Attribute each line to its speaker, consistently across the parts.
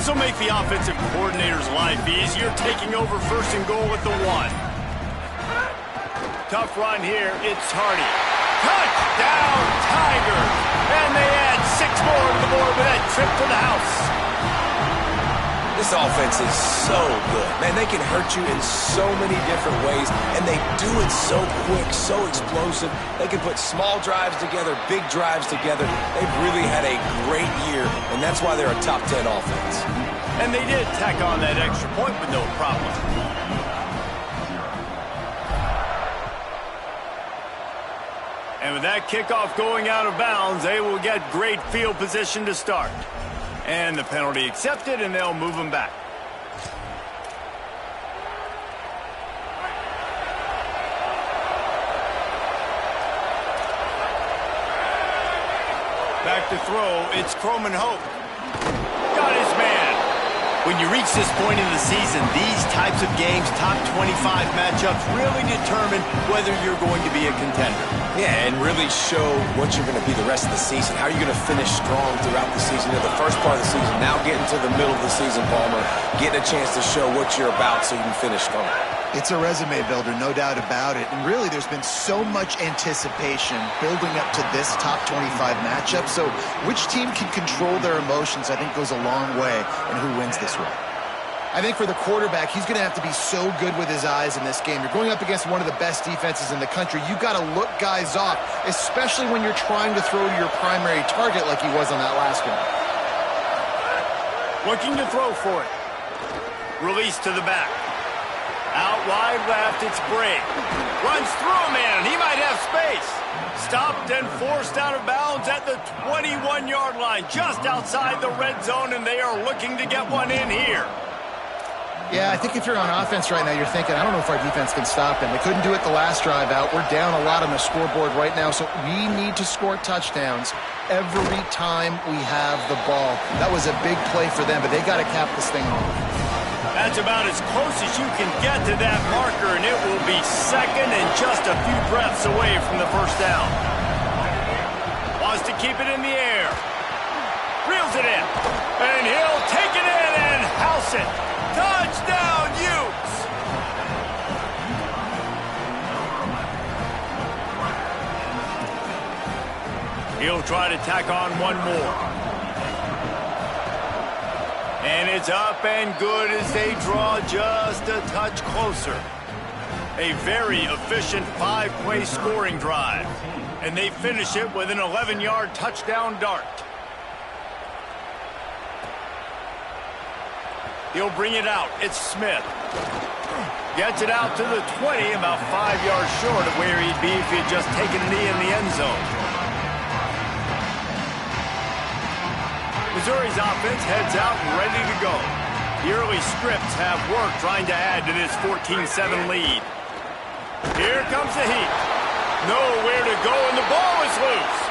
Speaker 1: This will make the offensive coordinator's life easier, taking over first and goal at the 1. Tough run here. It's Hardy. Touchdown, Tigers! And they add 6 more to the board with that trip to the house.
Speaker 2: This offense is so good. Man, they can hurt you in so many different ways, and they do it so quick, so explosive. They can put small drives together, big drives together. They've really had a great year, and that's why they're a top 10 offense.
Speaker 1: And they did tack on that extra point with no problem. And with that kickoff going out of bounds, they will get great field position to start. And the penalty accepted, and they'll move them back. Back to throw, it's Croman Hope. Got his man. When you reach this point in the season, these types of games, top 25 matchups, really determine whether you're going to be a contender.
Speaker 2: Yeah, and really show what you're going to be the rest of the season. How are you going to finish strong throughout the season? You know, the first part of the season, now getting to the middle of the season, Palmer, getting a chance to show what you're about so you can finish strong.
Speaker 3: It's a resume builder, no doubt about it. And really, there's been so much anticipation building up to this top 25 matchup. So which team can control their emotions, I think, goes a long way in who wins this one. I think for the quarterback, he's going to have to be so good with his eyes in this game. You're going up against one of the best defenses in the country. You've got to look guys off, especially when you're trying to throw to your primary target like he was on that last one.
Speaker 1: Looking to throw for it. Release to the back. Out wide left, it's Brake. Runs through a man, he might have space. Stopped and forced out of bounds at the 21-yard line, just outside the red zone, and they are looking to get one in here.
Speaker 3: Yeah, I think if you're on offense right now, you're thinking, I don't know if our defense can stop him. They couldn't do it the last drive out. We're down a lot on the scoreboard right now, so we need to score touchdowns every time we have the ball. That was a big play for them, but they got to cap this thing off.
Speaker 1: That's about as close as you can get to that marker, and it will be second and just a few breaths away from the first down. Wants to keep it in the air. Reels it in, and he'll take it in and house it. Touchdown, Utes! He'll try to tack on one more. And it's up and good as they draw just a touch closer. A very efficient 5-play scoring drive. And they finish it with an 11-yard touchdown dart. He'll bring it out. It's Smith. Gets it out to the 20, about 5 yards short of where he'd be if he'd just taken a knee in the end zone. Missouri's offense heads out and ready to go. The early scripts have worked trying to add to this 14-7 lead. Here comes the heat. Nowhere to go, and the ball is loose.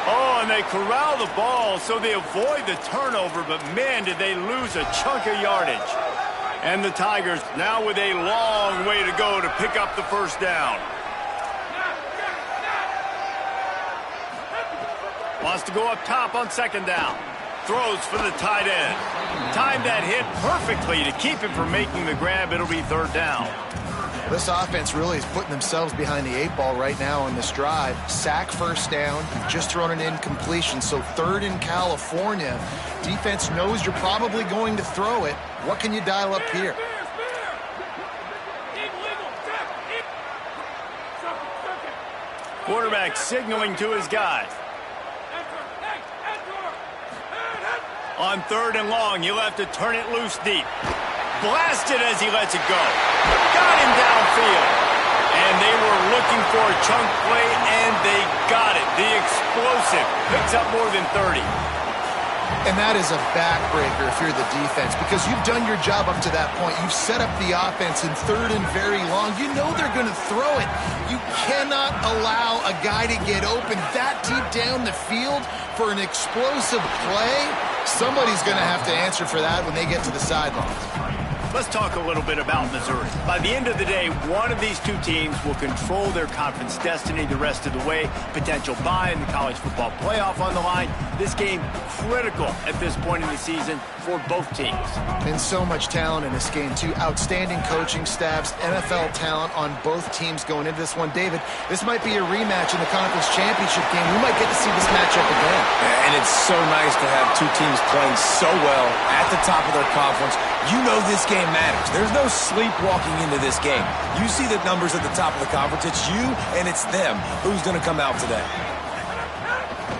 Speaker 1: Oh, and they corral the ball so they avoid the turnover, but man, did they lose a chunk of yardage. And the Tigers now with a long way to go to pick up the first down. Wants to go up top on second down. Throws for the tight end. Timed that hit perfectly to keep him from making the grab. It'll be third down.
Speaker 3: This offense really is putting themselves behind the 8-ball right now on this drive. Sack first down. You've just thrown an incompletion, so third in California. Defense knows you're probably going to throw it. What can you dial up here?
Speaker 1: Quarterback signaling to his guys. On third and long, he'll have to turn it loose deep. Blasted as he lets it go. Got him downfield. And they were looking for a chunk play, and they got it. The explosive picks up more than 30.
Speaker 3: And that is a backbreaker if you're the defense, because you've done your job up to that point. You've set up the offense in third and very long. You know they're going to throw it. You cannot allow a guy to get open that deep down the field for an explosive play. Somebody's going to have to answer for that when they get to the sidelines.
Speaker 1: Let's talk a little bit about Missouri. By By the end of the day, one of these two teams will control their conference destiny the rest of the way. Potential bye in the college football playoff on the line. This game critical at this point in the season for both teams.
Speaker 3: And so much talent in this game, too. Outstanding coaching staffs, NFL talent on both teams going into this one. David, this might be a rematch in the conference championship game. We might get to see this matchup again.
Speaker 2: And it's so nice to have two teams playing so well at the top of their conference. You know this game matters. There's no sleepwalking into this game. You see the numbers at the top of the conference. It's you and it's them. Who's going to come out today?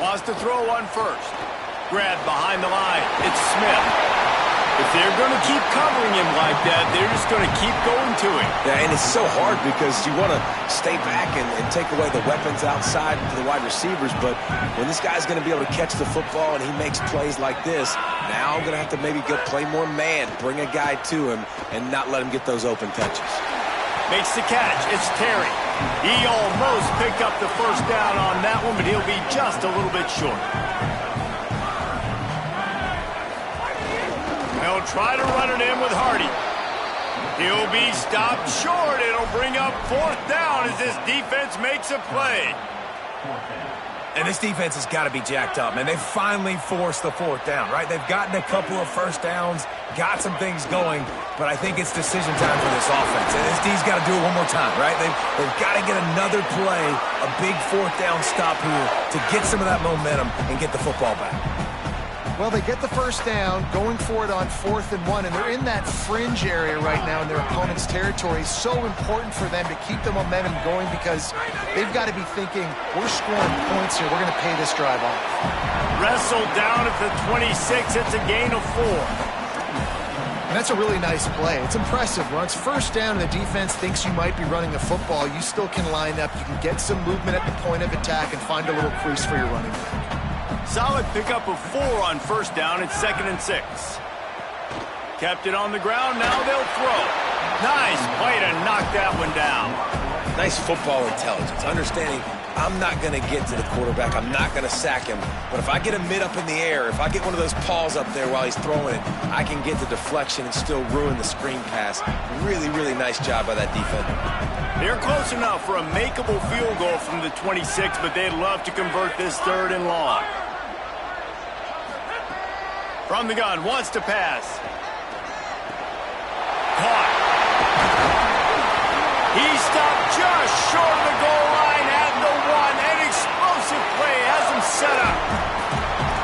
Speaker 1: Wants to throw one first. Grab behind the line. It's Smith. If they're going to keep covering him like that, they're just going to keep going to him.
Speaker 2: Yeah, and it's so hard because you want to stay back and take away the weapons outside to the wide receivers, but when this guy's going to be able to catch the football and he makes plays like this, now I'm going to have to maybe go play more man, bring a guy to him, and not let him get those open touches.
Speaker 1: Makes the catch. It's Terry. He almost picked up the first down on that one, but he'll be just a little bit short. They'll try to run it in with Hardy. He'll be stopped short. It'll bring up fourth down as this defense makes a play.
Speaker 2: And this defense has got to be jacked up, man. They've finally forced the fourth down, right? They've gotten a couple of first downs, got some things going, but I think it's decision time for this offense. And this D's got to do it one more time, right? They've got to get another play, a big fourth down stop here to get some of that momentum and get the football back.
Speaker 3: Well, they get the first down, going for it on 4th and 1, and they're in that fringe area right now in their opponent's territory. It's so important for them to keep the momentum going because they've got to be thinking, we're scoring points here. We're going to pay this drive off.
Speaker 1: Wrestled down at the 26. It's a gain of 4.
Speaker 3: And that's a really nice play. It's impressive. Once first down and the defense thinks you might be running the football, you still can line up. You can get some movement at the point of attack and find a little crease for your running back.
Speaker 1: Solid pickup of 4 on first down. It's 2nd and 6. Kept it on the ground. Now they'll throw. Nice play to knock that one down.
Speaker 2: Nice football intelligence. Understanding I'm not going to get to the quarterback. I'm not going to sack him. But if I get a mid up in the air, if I get one of those paws up there while he's throwing it, I can get the deflection and still ruin the screen pass. Really, really nice job by that defender.
Speaker 1: They're close enough for a makeable field goal from the 26, but they'd love to convert this 3rd and long. From the gun, wants to pass. Caught. He stopped just short of the goal line at the 1. An explosive play has him set up.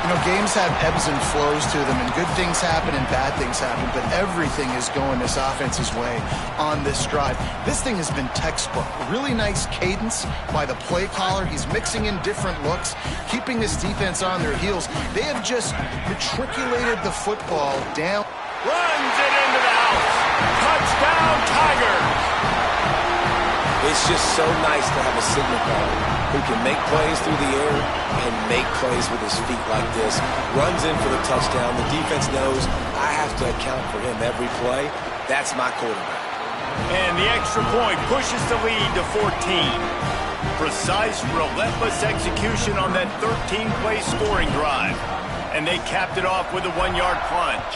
Speaker 3: You know, games have ebbs and flows to them, and good things happen and bad things happen, but everything is going this offense's way on this drive. This thing has been textbook. Really nice cadence by the play caller. He's mixing in different looks, keeping this defense on their heels. They have just matriculated the football down.
Speaker 1: Runs it into the house. Touchdown, Tigers.
Speaker 2: It's just so nice to have a signal caller who can make plays through the air and make plays with his feet like this. Runs in for the touchdown. The defense knows I have to account for him every play. That's my quarterback.
Speaker 1: And the extra point pushes the lead to 14. Precise, relentless execution on that 13-play scoring drive. And they capped it off with a 1-yard plunge.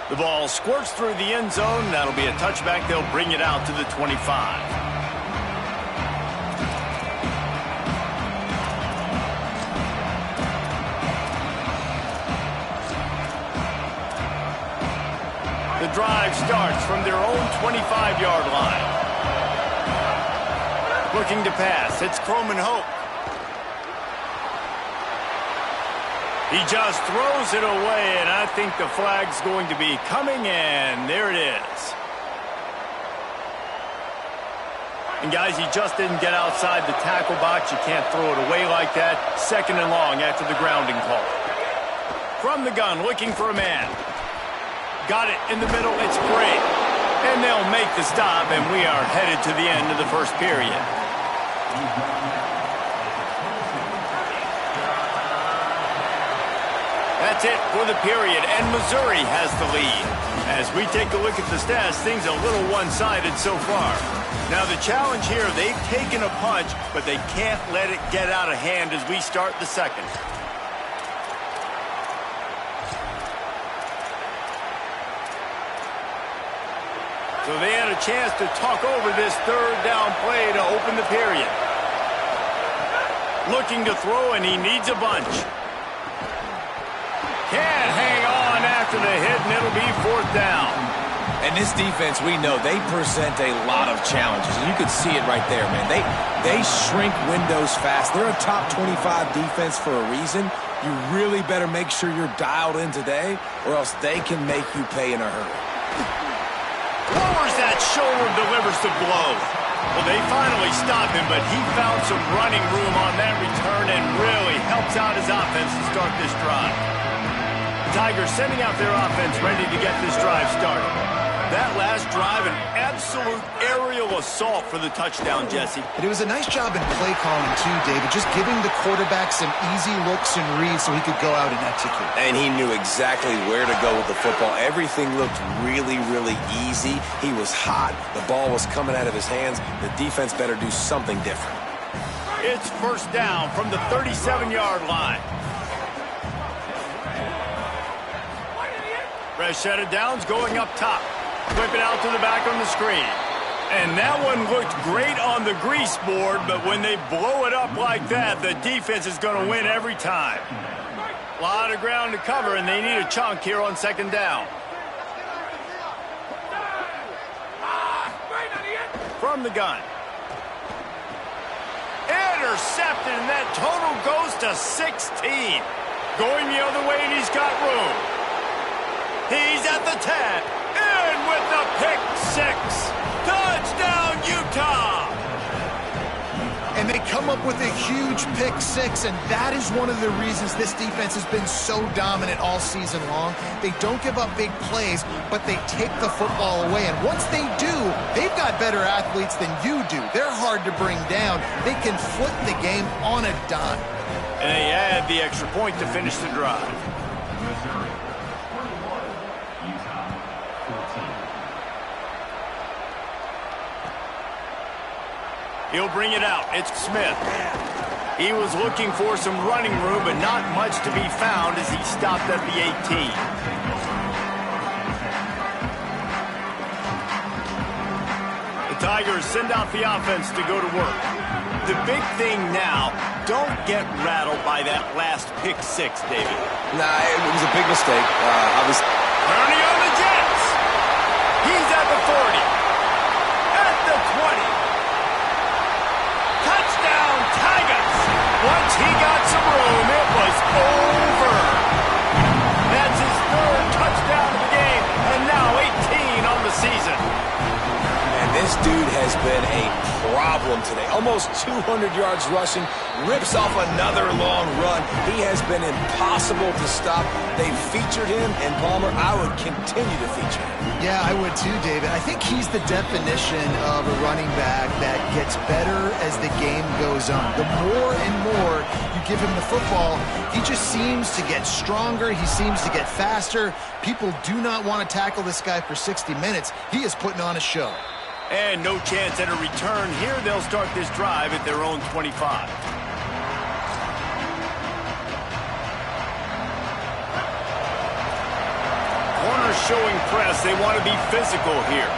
Speaker 1: The ball squirts through the end zone. That'll be a touchback. They'll bring it out to the 25. The drive starts from their own 25-yard line. Looking to pass. It's Croman Hope. He just throws it away, and I think the flag's going to be coming, and there it is. And guys, he just didn't get outside the tackle box. You can't throw it away like that. 2nd and long after the grounding call. From the gun, looking for a man. Got it in the middle. It's great. And they'll make the stop, and we are headed to the end of the first period. That's it for the period, and Missouri has the lead. As we take a look at the stats, things a little one-sided so far. Now the challenge here, they've taken a punch, but they can't let it get out of hand as we start the second. So they had a chance to talk over this third down play to open the period. Looking to throw, and he needs a bunch. Can't hang on after the hit, and it'll be fourth down.
Speaker 2: And this defense, we know, they present a lot of challenges. And you can see it right there, man. They shrink windows fast. They're a top 25 defense for a reason. You really better make sure you're dialed in today, or else they can make you pay in a hurry.
Speaker 1: Lowers that shoulder, delivers the blow. Well, they finally stopped him, but he found some running room on that return and really helps out his offense to start this drive. Tigers sending out their offense ready to get this drive started. That last drive, an absolute aerial assault for the touchdown, Jesse.
Speaker 3: And it was a nice job in play calling, too, David, just giving the quarterback some easy looks and reads so he could go out and execute.
Speaker 2: And he knew exactly where to go with the football. Everything looked really, really easy. He was hot. The ball was coming out of his hands. The defense better do something different.
Speaker 1: It's first down from the 37-yard line. Fresh set of downs going up top. Whip it out to the back on the screen. And that one looked great on the grease board, but when they blow it up like that, the defense is going to win every time. A lot of ground to cover, and they need a chunk here on second down. From the gun. Intercepted, and that total goes to 16. Going the other way, and he's got room. He's at the 10. In with the pick six. Touchdown, Utah!
Speaker 3: And they come up with a huge pick six, and that is one of the reasons this defense has been so dominant all season long. They don't give up big plays, but they take the football away. And once they do, they've got better athletes than you do. They're hard to bring down. They can flip the game on a dime.
Speaker 1: And they add the extra point to finish the drive. He'll bring it out. It's Smith. He was looking for some running room, but not much to be found as he stopped at the 18. The Tigers send out the offense to go to work. The big thing now, don't get rattled by that last pick six, David.
Speaker 2: Nah, it was a big mistake.
Speaker 1: Turning on the Jets. He's at the 40. At the 20. Touchdown, Tigers! Once he got some room, it was over. That's his third touchdown of the game, and now 18 on the season.
Speaker 2: And this dude has been a problem today. Almost 200 yards rushing, rips off another long run. He has been impossible to stop. They've featured him, and Palmer, I would continue to feature him.
Speaker 3: Yeah, I would too, David. I think he's the definition of a running back that gets better as the game goes on. The more and more you give him the football, he just seems to get stronger. He seems to get faster. People do not want to tackle this guy for 60 minutes. He is putting on a show.
Speaker 1: And no chance at a return here. They'll start this drive at their own 25. Showing press. They want to be physical here.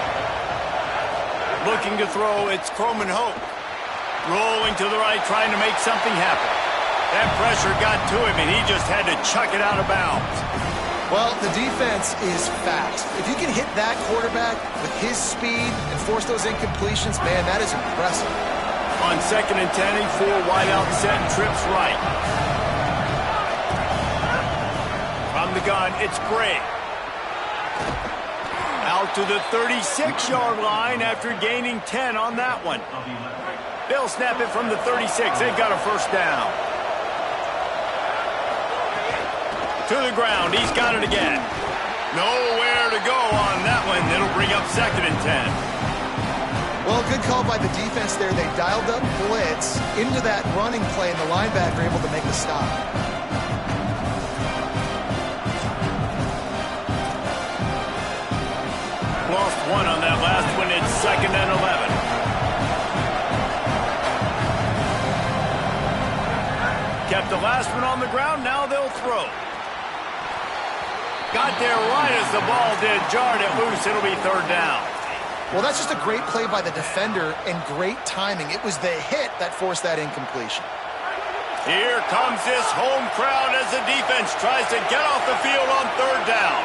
Speaker 1: Looking to throw. It's Croman Hope. Rolling to the right, trying to make something happen. That pressure got to him, and he just had to chuck it out of bounds.
Speaker 3: Well, the defense is fast. If you can hit that quarterback with his speed and force those incompletions, man, that is impressive.
Speaker 1: On second and 10, he full wide out set and trips right. From the gun, it's Gray. Out to the 36-yard line after gaining 10 on that one. They'll snap it from the 36. They've got a first down. To the ground. He's got it again. Nowhere to go on that one. It'll bring up second and 10.
Speaker 3: Well, good call by the defense there. They dialed up blitz into that running play, and the linebacker able to make the stop.
Speaker 1: Lost one on that last one. It's second and 11. Kept the last one on the ground. Now they'll throw. Got there right as the ball did. Jarred it loose. It'll be third down.
Speaker 3: Well, that's just a great play by the defender and great timing. It was the hit that forced that incompletion.
Speaker 1: Here comes this home crowd as the defense tries to get off the field on third down.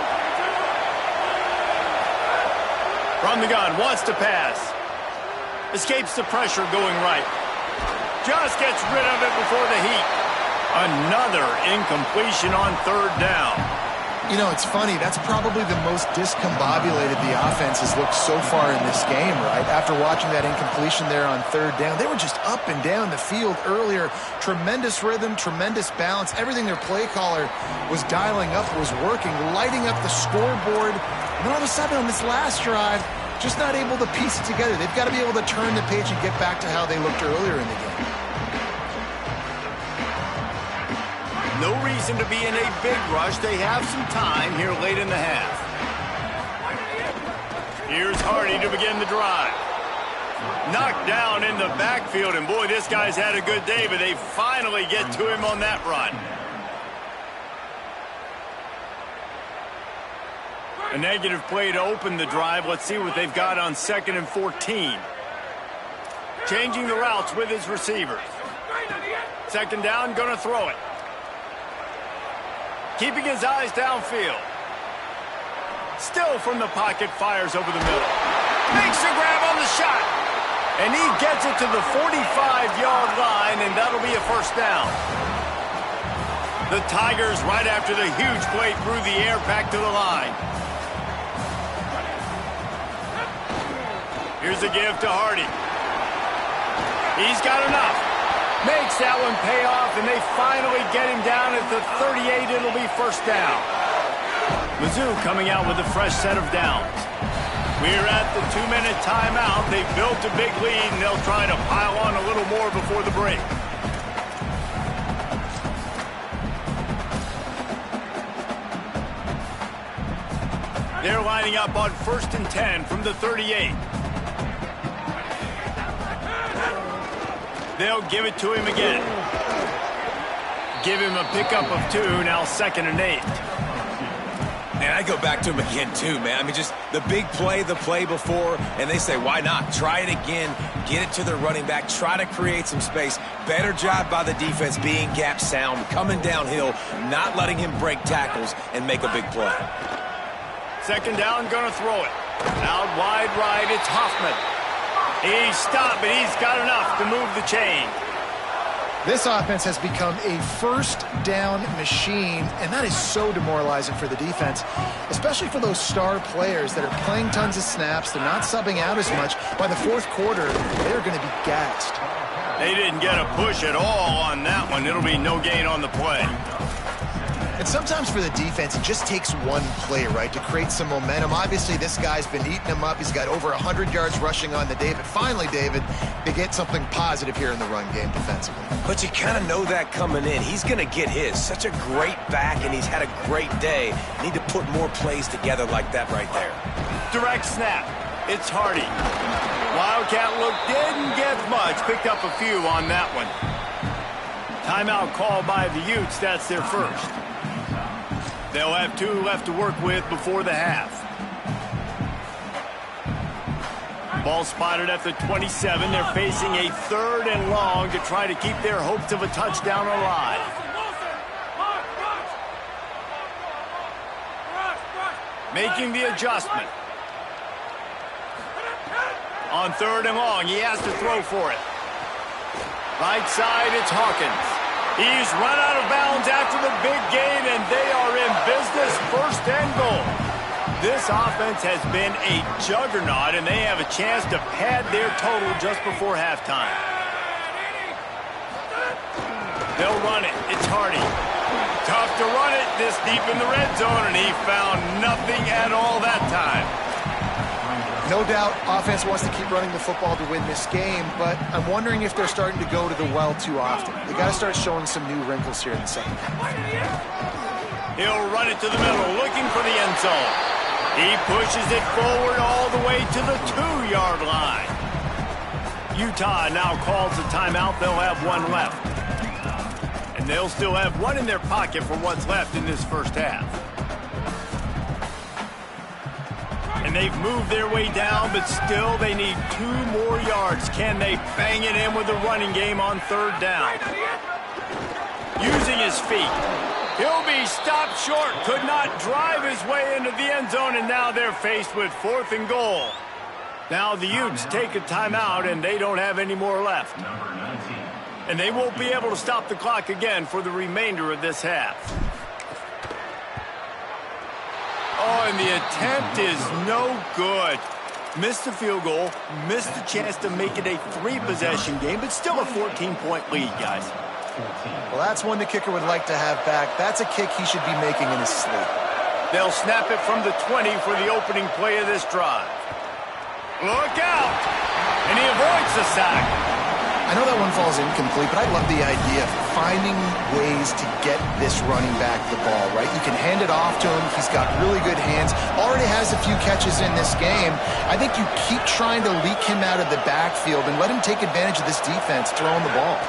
Speaker 1: From the gun, wants to pass. Escapes the pressure going right. Just gets rid of it before the heat. Another incompletion on third down.
Speaker 3: You know, it's funny. That's probably the most discombobulated the offense has looked so far in this game, right? After watching that incompletion there on third down, they were just up and down the field earlier. Tremendous rhythm, tremendous balance. Everything their play caller was dialing up was working, lighting up the scoreboard. And then all of a sudden on this last drive, just not able to piece it together. They've got to be able to turn the page and get back to how they looked earlier in the game.
Speaker 1: No reason to be in a big rush. They have some time here late in the half. Here's Hardy to begin the drive. Knocked down in the backfield, and boy, this guy's had a good day, but they finally get to him on that run. A negative play to open the drive. Let's see what they've got on 2nd and 14. Changing the routes with his receivers. 2nd down, gonna throw it. Keeping his eyes downfield. Still from the pocket, fires over the middle. Makes the grab on the shot. And he gets it to the 45-yard line, and that'll be a first down. The Tigers, right after the huge play through the air, back to the line. Here's a give to Hardy. He's got enough. Makes that one pay off, and they finally get him down at the 38. It'll be first down. Mizzou coming out with a fresh set of downs. We're at the 2-minute timeout. They've built a big lead, and they'll try to pile on a little more before the break. They're lining up on 1st and 10 from the 38. They'll give it to him again. Give him a pickup of 2, now 2nd and 8.
Speaker 2: And I go back to him again, too, man. I mean, just the big play, the play before, and they say, why not? Try it again, get it to their running back, try to create some space. Better job by the defense being gap sound, coming downhill, not letting him break tackles and make a big play.
Speaker 1: 2nd down, gonna throw it. Out wide right, it's Hoffman. He stopped, but he's got enough to move the chain.
Speaker 3: This offense has become a first down machine, and that is so demoralizing for the defense, especially for those star players that are playing tons of snaps. They're not subbing out as much. By the 4th quarter, they're going to be gassed.
Speaker 1: They didn't get a push at all on that one. It'll be no gain on the play.
Speaker 3: And sometimes for the defense, it just takes one play, right, to create some momentum. Obviously, this guy's been eating him up. He's got over 100 yards rushing on the day. But finally, David, they get something positive here in the run game defensively.
Speaker 2: But you kind of know that coming in. He's going to get his. Such a great back, and he's had a great day. Need to put more plays together like that right there.
Speaker 1: Direct snap. It's Hardy. Wildcat look didn't get much. Picked up a few on that one. Timeout call by the Utes. That's their first. They'll have 2 left to work with before the half. Ball spotted at the 27. They're facing a 3rd and long to try to keep their hopes of a touchdown alive. Making the adjustment. On 3rd and long, he has to throw for it. Right side, it's Hawkins. He's run out of bounds after the big gain, and they are in business, 1st and goal. This offense has been a juggernaut, and they have a chance to pad their total just before halftime. They'll run it. It's Hardy. Tough to run it this deep in the red zone, and he found nothing at all that time.
Speaker 3: No doubt, offense wants to keep running the football to win this game, but I'm wondering if they're starting to go to the well too often. They got to start showing some new wrinkles here in the second half.
Speaker 1: He'll run it to the middle, looking for the end zone. He pushes it forward all the way to the 2-yard line. Utah now calls a timeout. They'll have 1 left. And they'll still have 1 in their pocket for what's left in this first half. And they've moved their way down, but still they need 2 more yards. Can they bang it in with the running game on 3rd down? Using his feet. He'll be stopped short. Could not drive his way into the end zone, and now they're faced with 4th and goal. Now the Utes take a timeout, and they don't have any more left. And they won't be able to stop the clock again for the remainder of this half. Oh, and the attempt is no good. Missed the field goal, missed the chance to make it a 3-possession game, but still a 14-point lead, guys.
Speaker 3: Well, that's one the kicker would like to have back. That's a kick he should be making in his sleep.
Speaker 1: They'll snap it from the 20 for the opening play of this drive. Look out! And he avoids the sack.
Speaker 3: I know that one falls incomplete, but I love the idea of finding ways to get this running back the ball, right? You can hand it off to him. He's got really good hands. Already has a few catches in this game. I think you keep trying to leak him out of the backfield and let him take advantage of this defense throwing the ball.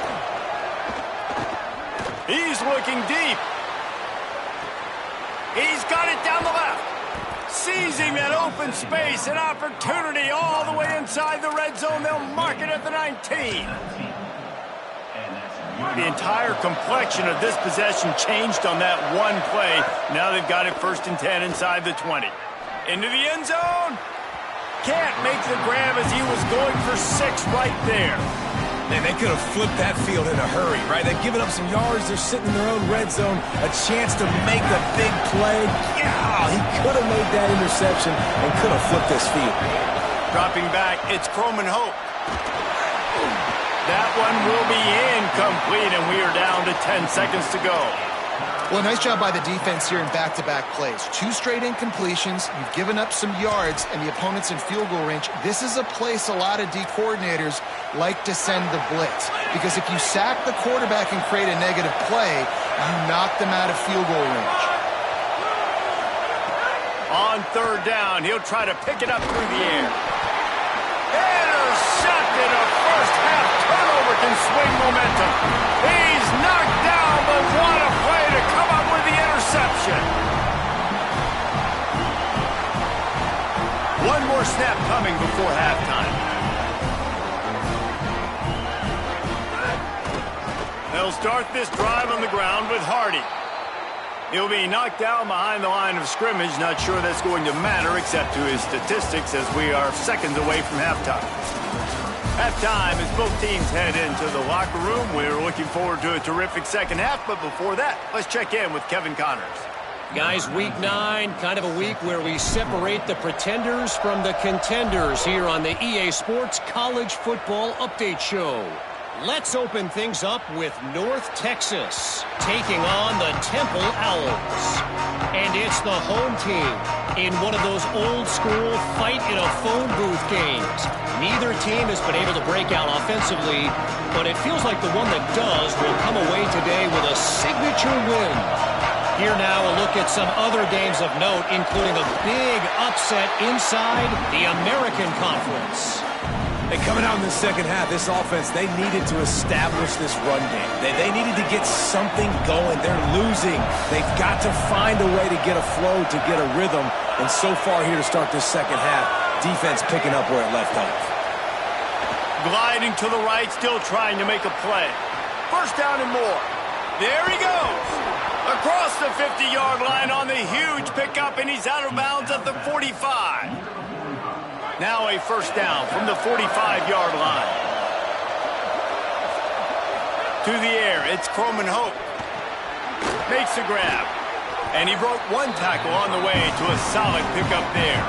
Speaker 1: He's looking deep. He's got it down the left. Seizing that open space, an opportunity all the way inside the red zone. They'll mark it at the 19. The entire complexion of this possession changed on that one play. Now they've got it 1st and 10 inside the 20. Into the end zone. Can't make the grab as he was going for 6 right there.
Speaker 2: Man, they could have flipped that field in a hurry, right? They've given up some yards. They're sitting in their own red zone. A chance to make a big play. Yeah, he could have made that interception and could have flipped this field.
Speaker 1: Dropping back, it's Croman Hope. That one will be incomplete, and we are down to 10 seconds to go.
Speaker 3: Well, nice job by the defense here in back-to-back plays. 2 straight incompletions. You've given up some yards, and the opponent's in field goal range. This is a place a lot of D coordinators like to send the blitz. Because if you sack the quarterback and create a negative play, you knock them out of field goal range.
Speaker 1: On 3rd down, he'll try to pick it up through the air. Intercepted. A first-half turnover can swing momentum. He's knocked down, but what a play to come up with the interception. One more snap coming before halftime. They'll start this drive on the ground with Hardy. He'll be knocked down behind the line of scrimmage. Not sure that's going to matter except to his statistics as we are seconds away from halftime. Halftime as both teams head into the locker room. We're looking forward to a terrific second half, but before that, let's check in with Kevin Connors.
Speaker 4: Guys, week 9, kind of a week where we separate the pretenders from the contenders here on the EA Sports College Football Update Show. Let's open things up with North Texas taking on the Temple Owls. And it's the home team in one of those old-school fight-in-a-phone-booth games. Neither team has been able to break out offensively, but it feels like the one that does will come away today with a signature win. Here now a look at some other games of note, including a big upset inside the American Conference.
Speaker 2: And coming out in the second half, this offense, they needed to establish this run game. They needed to get something going. They're losing. They've got to find a way to get a flow, to get a rhythm. And so far here to start this second half, defense picking up where it left off.
Speaker 1: Gliding to the right, still trying to make a play. 1st down and more. There he goes. Across the 50-yard line on the huge pickup, and he's out of bounds at the 45. Now a 1st down from the 45-yard line. To the air, it's Croman Hope. Makes the grab. And he broke 1 tackle on the way to a solid pickup there.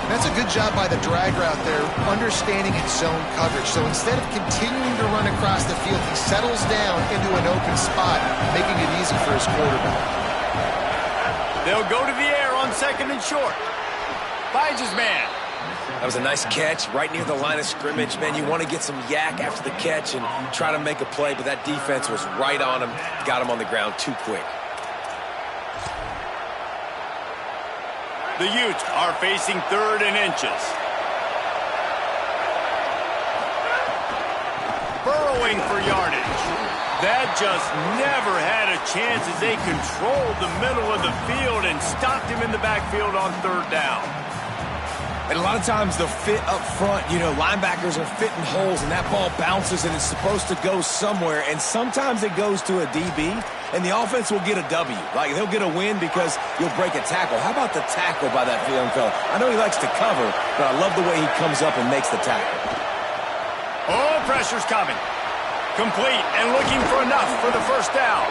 Speaker 3: That's a good job by the drag route there, understanding its zone coverage. So instead of continuing to run across the field, he settles down into an open spot, making it easy for his quarterback.
Speaker 1: They'll go to the air on 2nd and short. Finds his man.
Speaker 2: That was a nice catch right near the line of scrimmage. Man, you want to get some yak after the catch and try to make a play, but that defense was right on him. Got him on the ground too quick.
Speaker 1: The Utes are facing 3rd and inches. Burrowing for yardage. That just never had a chance as they controlled the middle of the field and stopped him in the backfield on 3rd down.
Speaker 2: And a lot of times they'll fit up front. You know, linebackers are fitting holes, and that ball bounces, and it's supposed to go somewhere. And sometimes it goes to a DB, and the offense will get a W. Like, they'll get a win because you'll break a tackle. How about the tackle by that young fella? I know he likes to cover, but I love the way he comes up and makes the tackle.
Speaker 1: Oh, pressure's coming. Complete and looking for enough for the first down.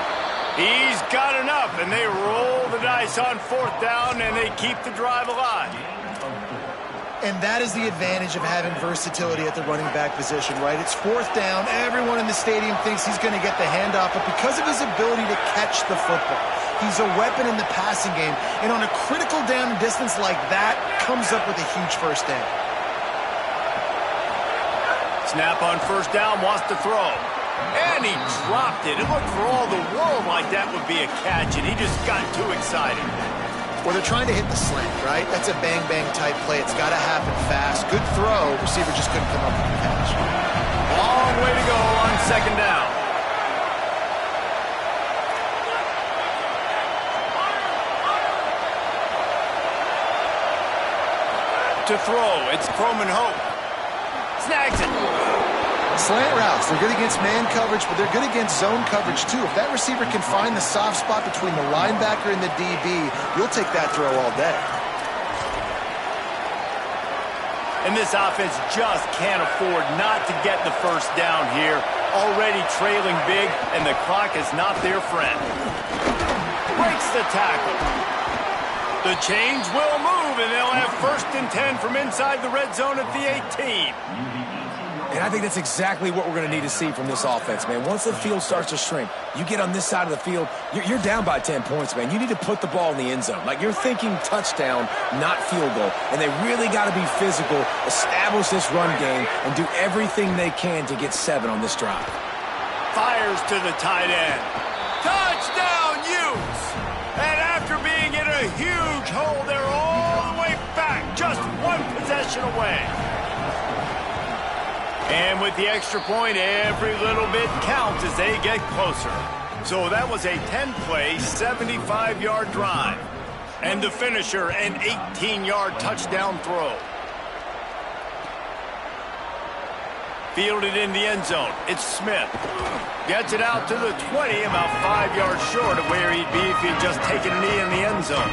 Speaker 1: He's got enough, and they roll the dice on fourth down, and they keep the drive alive.
Speaker 3: And that is the advantage of having versatility at the running back position, right? It's fourth down. Everyone in the stadium thinks he's going to get the handoff, but because of his ability to catch the football, he's a weapon in the passing game. And on a critical down and distance like that, comes up with a huge first down.
Speaker 1: Snap on first down, wants to throw. And he dropped it. It looked for all the world like that would be a catch, and he just got too excited.
Speaker 3: Well, they're trying to hit the slant, right? That's a bang-bang type play. It's got to happen fast. Good throw. Receiver just couldn't come up with the catch.
Speaker 1: Long way to go on second down. To throw, it's Croman Hope. Snags it.
Speaker 3: Slant routes, they're good against man coverage, but they're good against zone coverage too. If that receiver can find the soft spot between the linebacker and the DB, you'll take that throw all day.
Speaker 1: And this offense just can't afford not to get the first down here. Already trailing big, and the clock is not their friend. Breaks the tackle. The change will move, and they'll have 1st and 10 from inside the red zone at the 18.
Speaker 2: And I think that's exactly what we're going to need to see from this offense, man. Once the field starts to shrink, you get on this side of the field, you're down by 10 points, man. You need to put the ball in the end zone. Like, you're thinking touchdown, not field goal. And they really got to be physical, establish this run game, and do everything they can to get 7 on this drive.
Speaker 1: Fires to the tight end. Touchdown, Utes! And after being in a huge hole, they're all the way back, just 1 possession away. And with the extra point, every little bit counts as they get closer. So that was a 10-play, 75-yard drive. And the finisher, an 18-yard touchdown throw. Fielded in the end zone. It's Smith. Gets it out to the 20, about 5 yards short of where he'd be if he'd just taken a knee in the end zone.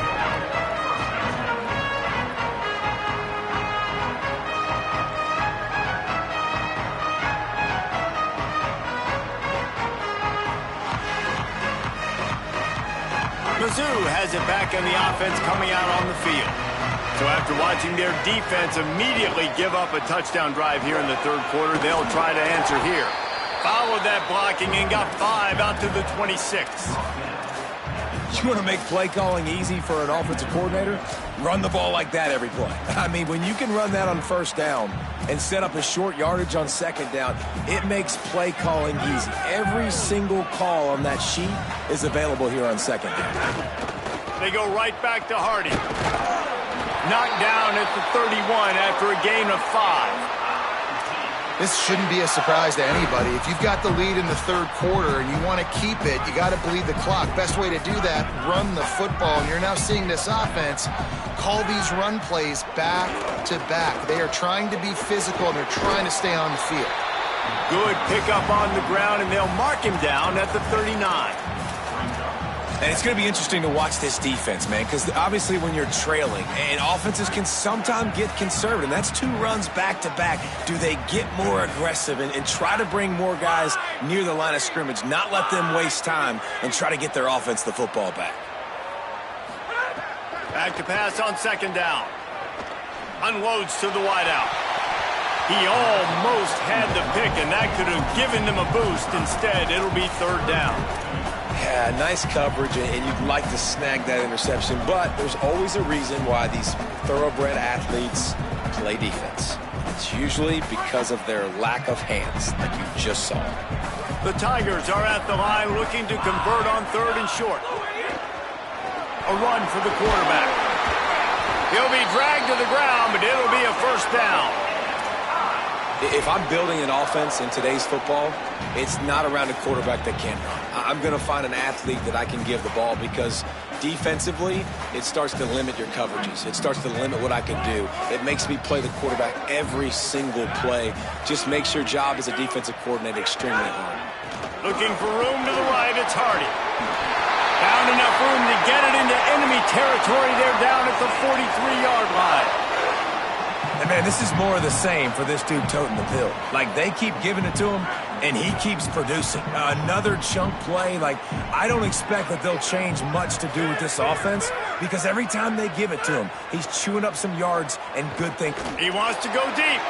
Speaker 1: Mizzou has it back on the offense coming out on the field. So after watching their defense immediately give up a touchdown drive here in the third quarter, they'll try to answer here. Followed that blocking and got 5 out to the 26.
Speaker 2: You want to make play calling easy for an offensive coordinator? Run the ball like that every play. I mean, when you can run that on first down and set up a short yardage on second down, it makes play calling easy. Every single call on that sheet is available here on second down.
Speaker 1: They go right back to Hardy. Knocked down at the 31 after a gain of 5.
Speaker 3: This shouldn't be a surprise to anybody. If you've got the lead in the third quarter and you want to keep it, you got to bleed the clock. Best way to do that, run the football. And you're now seeing this offense call these run plays back to back. They are trying to be physical, and they're trying to stay on the field.
Speaker 1: Good pickup on the ground, and they'll mark him down at the 39.
Speaker 2: And it's going to be interesting to watch this defense, man, because obviously when you're trailing, and offenses can sometimes get conservative, and that's 2 runs back-to-back. Do they get more aggressive and try to bring more guys near the line of scrimmage, not let them waste time, and try to get their offense the football back?
Speaker 1: Back to pass on second down. Unloads to the wideout. He almost had the pick, and that could have given them a boost. Instead, it'll be third down.
Speaker 2: Yeah, nice coverage, and you'd like to snag that interception, but there's always a reason why these thoroughbred athletes play defense. It's usually because of their lack of hands, like you just saw.
Speaker 1: The Tigers are at the line looking to convert on third and short. A run for the quarterback. He'll be dragged to the ground, but it'll be a first down.
Speaker 2: If I'm building an offense in today's football, it's not around a quarterback that can't run. I'm going to find an athlete that I can give the ball because defensively, it starts to limit your coverages. It starts to limit what I can do. It makes me play the quarterback every single play. Just makes your job as a defensive coordinator extremely hard.
Speaker 1: Looking for room to the right, it's Hardy. Found enough room to get it into enemy territory. They're down at the 43-yard line.
Speaker 2: And, man, this is more of the same for this dude toting the pill. Like, they keep giving it to him, and he keeps producing. Another chunk play. Like, I don't expect that they'll change much to do with this offense because every time they give it to him, he's chewing up some yards and good things.
Speaker 1: He wants to go deep.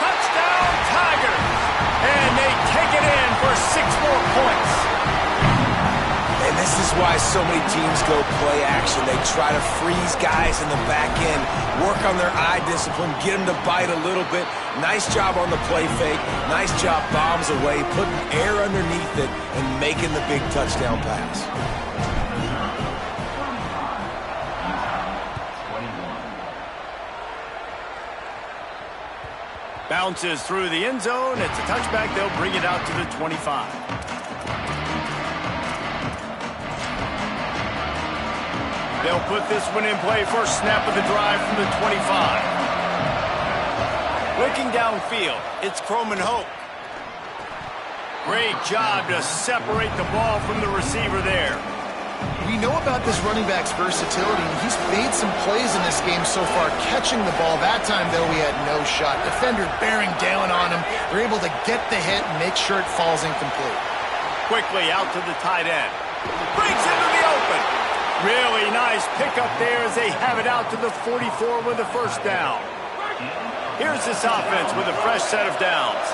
Speaker 1: Touchdown, Tigers! And they take it in for 6 more points.
Speaker 2: And this is why so many teams go play action. They try to freeze guys in the back end, work on their eye discipline, get them to bite a little bit. Nice job on the play fake. Nice job bombs away, putting air underneath it and making the big touchdown pass.
Speaker 1: Bounces through the end zone. It's a touchback. They'll bring it out to the 25. They'll put this one in play. First snap of the drive from the 25. Looking downfield, it's Croman Hope. Great job to separate the ball from the receiver there.
Speaker 3: We know about this running back's versatility, and he's made some plays in this game so far, catching the ball. That time, though, he had no shot. Defender bearing down on him. They're able to get the hit and make sure it falls incomplete.
Speaker 1: Quickly out to the tight end. Brings into the open. Really nice pickup there as they have it out to the 44 with a first down. Here's this offense with a fresh set of downs.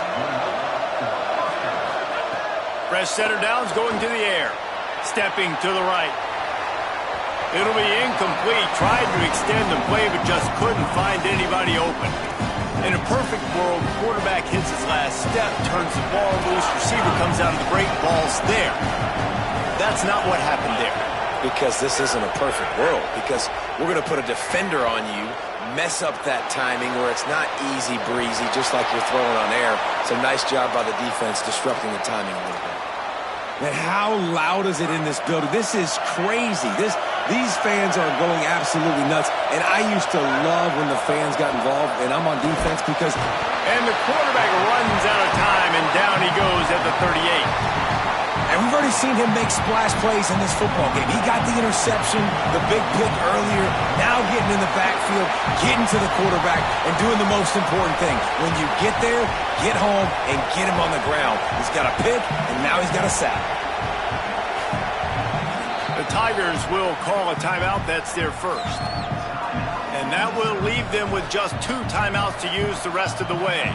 Speaker 1: Fresh set of downs going to the air. Stepping to the right. It'll be incomplete. Tried to extend the play, but just couldn't find anybody open. In a perfect world, quarterback hits his last step, turns the ball loose, receiver comes out of the break, ball's there. That's not what happened there.
Speaker 2: Because this isn't a perfect world. Because we're going to put a defender on you, mess up that timing where it's not easy breezy, just like you're throwing on air. It's a nice job by the defense disrupting the timing a little bit. Man, how loud is it in this building? This is crazy. These fans are going absolutely nuts. And I used to love when the fans got involved, and I'm on defense because...
Speaker 1: And the quarterback runs out of time, and down he goes at the 38.
Speaker 2: And we've already seen him make splash plays in this football game. He got the interception, the big pick earlier, now getting in the backfield, getting to the quarterback, and doing the most important thing. When you get there, get home, and get him on the ground. He's got a pick, and now he's got a sack.
Speaker 1: The Tigers will call a timeout. That's their first. And that will leave them with just 2 timeouts to use the rest of the way.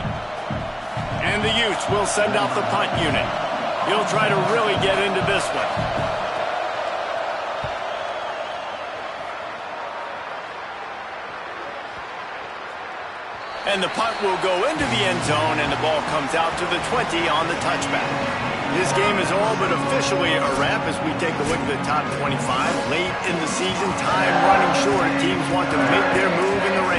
Speaker 1: And the Utes will send out the punt unit. He'll try to really get into this one. And the punt will go into the end zone, and the ball comes out to the 20 on the touchback. This game is all but officially a wrap as we take a look at the top 25. Late in the season, time running short. Teams want to make their move in the race.